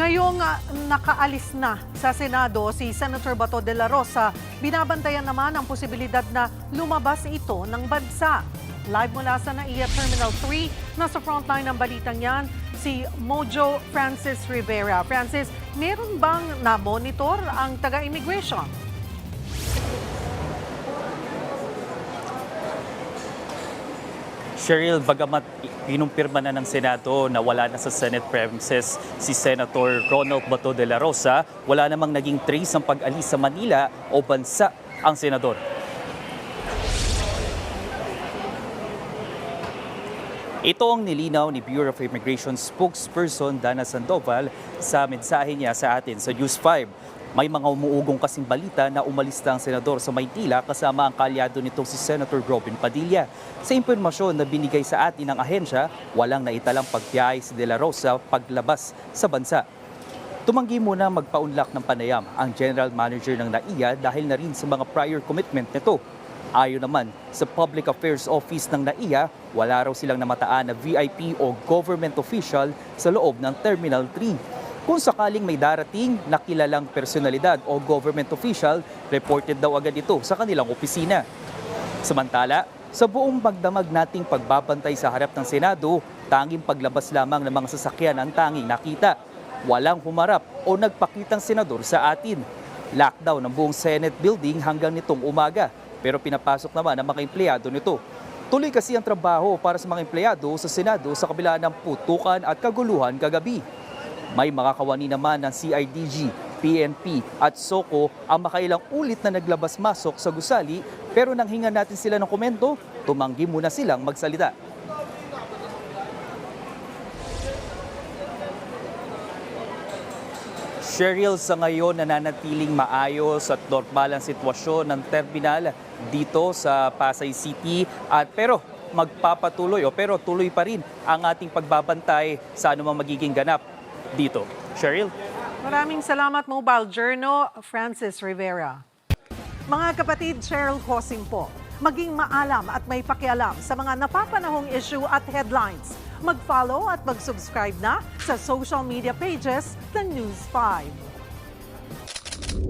Ngayong nakaalis na sa Senado si Senator Bato de la Rosa, binabantayan naman ang posibilidad na lumabas ito ng bansa. Live mula sa NAIA Terminal 3, nasa frontline ng balitang yan, si Mojo Francis Rivera. Francis, meron bang na-monitor ang taga-immigration? Cheryl, bagamat pinumpirma na ng Senado na wala na sa Senate premises si Senator Ronald Bato de la Rosa, wala namang naging trace ng pag-alis sa Manila o bansa ang senador. Ito ang nilinaw ni Bureau of Immigration spokesperson Dana Sandoval sa mensahe niya sa atin sa News 5. May mga umuugong kasing balita na umalis na ang senador sa Maynila kasama ang kalyado nitong si Senator Robin Padilla. Sa impormasyon na binigay sa atin ng ahensya, walang naitalang pagbiyahe si De La Rosa paglabas sa bansa. Tumanggi muna magpaunlak ng panayam ang General Manager ng NAIA dahil na rin sa mga prior commitment nito. Ayon naman sa Public Affairs Office ng NAIA, wala raw silang namataan na VIP o government official sa loob ng Terminal 3. Kung sakaling may darating na kilalang personalidad o government official, reported daw agad ito sa kanilang opisina. Samantala, sa buong magdamag nating pagbabantay sa harap ng Senado, tanging paglabas lamang ng mga sasakyan ang tanging nakita. Walang humarap o nagpakitang senador sa atin. Lockdown ng buong Senate building hanggang nitong umaga, pero pinapasok naman ang mga empleyado nito. Tuloy kasi ang trabaho para sa mga empleyado sa Senado sa kabila ng putukan at kaguluhan kagabi. May mga kawani naman ng CIDG, PNP at SOCO ang makailang ulit na naglabas-masok sa gusali, pero nang hingan natin sila ng komento, tumanggi muna silang magsalita. Cheryl, sa ngayon nananatiling maayos at normal ang sitwasyon ng terminal dito sa Pasay City, pero pero tuloy pa rin ang ating pagbabantay sa anumang magiging ganap dito. Cheryl? Maraming salamat, Mobile Journal, Francis Rivera. Mga kapatid, Cheryl Hosing po. Maging maalam at may pakialam sa mga napapanahong issue at headlines. Mag-follow at mag-subscribe na sa social media pages ng News 5.